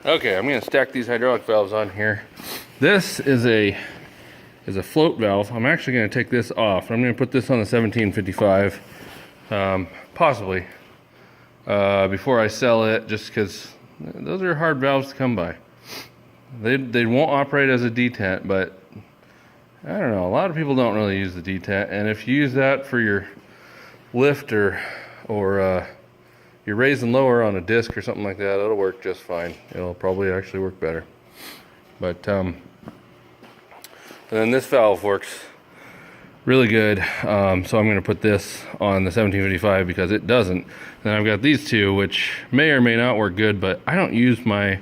Okay, I'm gonna stack these hydraulic valves on here. This is a float valve. I'm actually gonna take this off. I'm gonna put this on the 1755, possibly, before I sell it, just because those are hard valves to come by. They won't operate as a detent, but I don't know, a lot of people don't really use the detent, and if you use that for your lift or your raise and lower on a disc or something like that, it'll work just fine. It'll probably actually work better. But and then this valve works really good, so I'm going to put this on the 1755 because it doesn't. Then I've got these two, which may or may not work good, but I don't use my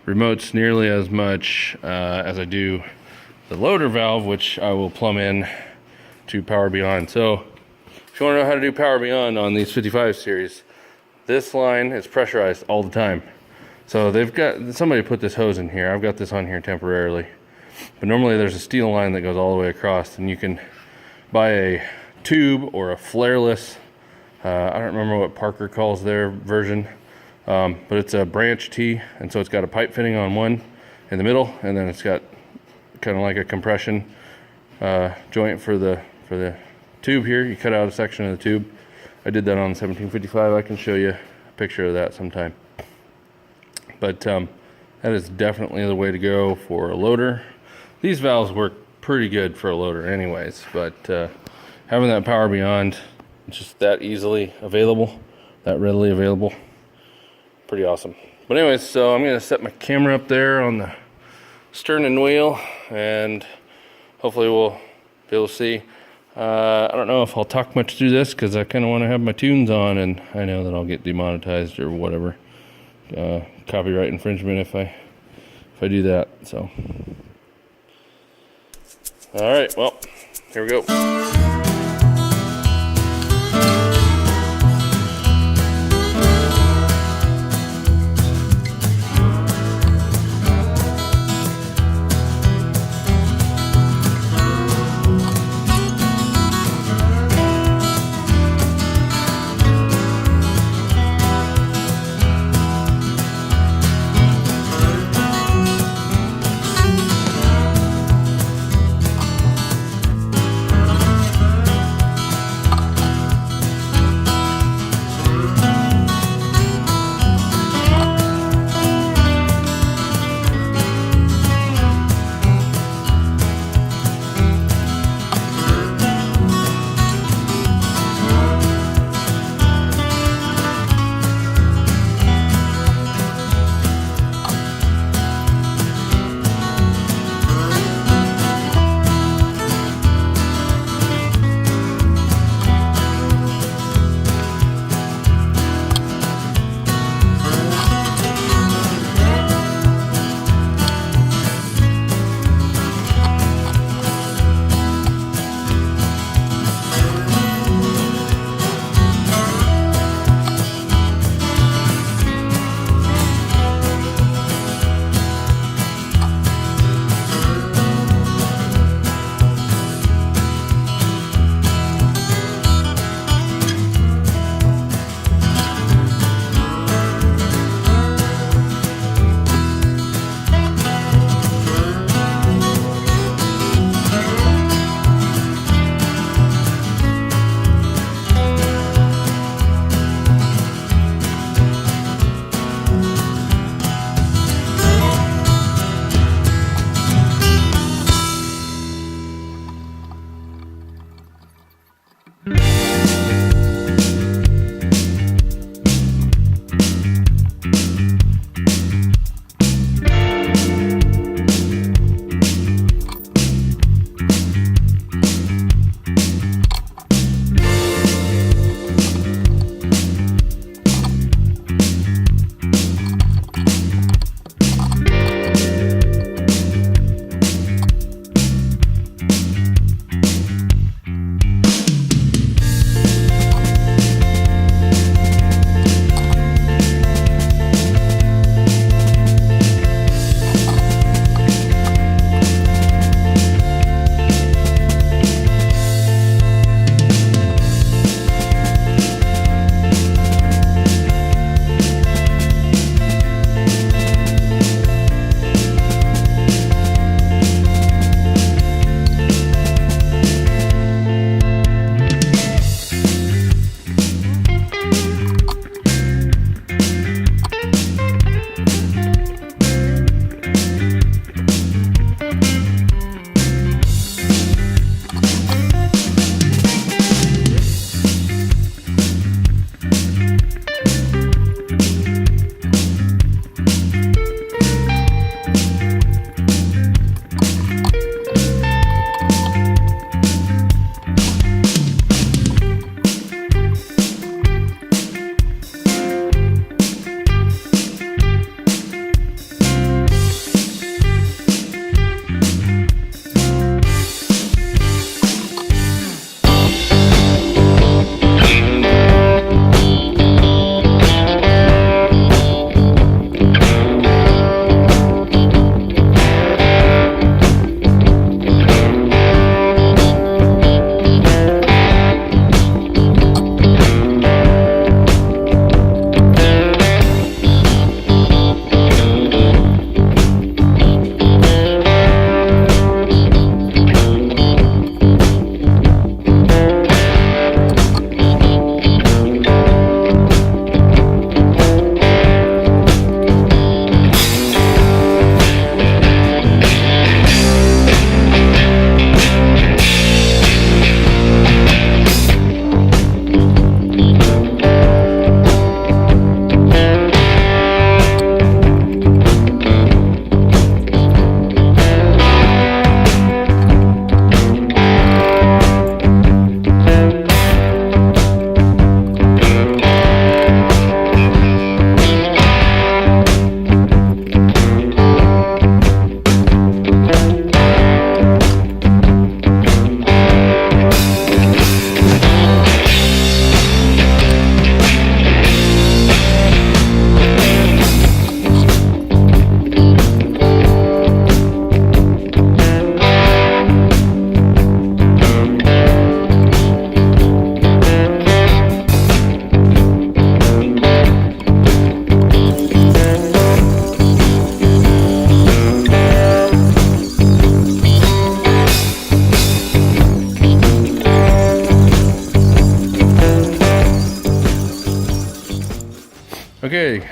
remotes nearly as much as I do the loader valve, which I will plumb in to Power Beyond. So if you want to know how to do Power Beyond on these 55 series, this line is pressurized all the time. So they've got, somebody put this hose in here. I've got this on here temporarily. But normally there's a steel line that goes all the way across, and you can buy a tube or a flareless, I don't remember what Parker calls their version, but it's a branch T, and so it's got a pipe fitting on one in the middle, and then it's got kind of like a compression joint for the tube here. You cut out a section of the tube. I did that on the 1755. I can show you a picture of that sometime. But that is definitely the way to go for a loader. These valves work pretty good for a loader anyways, but having that Power Beyond, just that easily available, that readily available, pretty awesome. But anyways, so I'm gonna set my camera up there on the stern and wheel, and hopefully we'll be able to see. I don't know if I'll talk much through this because I kind of want to have my tunes on, and I know that I'll get demonetized or whatever, copyright infringement if I do that. So, all right, well, here we go.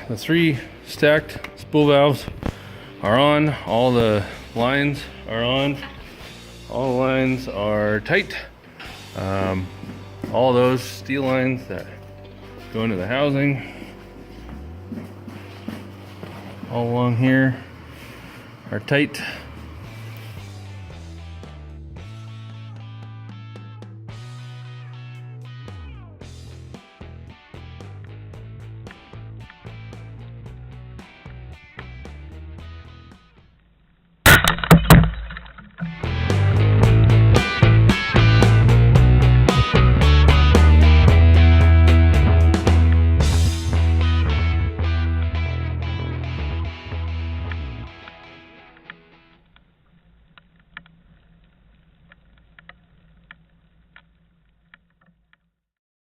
the 3 stacked spool valves are on. All the lines are on. All the lines are tight. All those steel lines that go into the housing all along here are tight.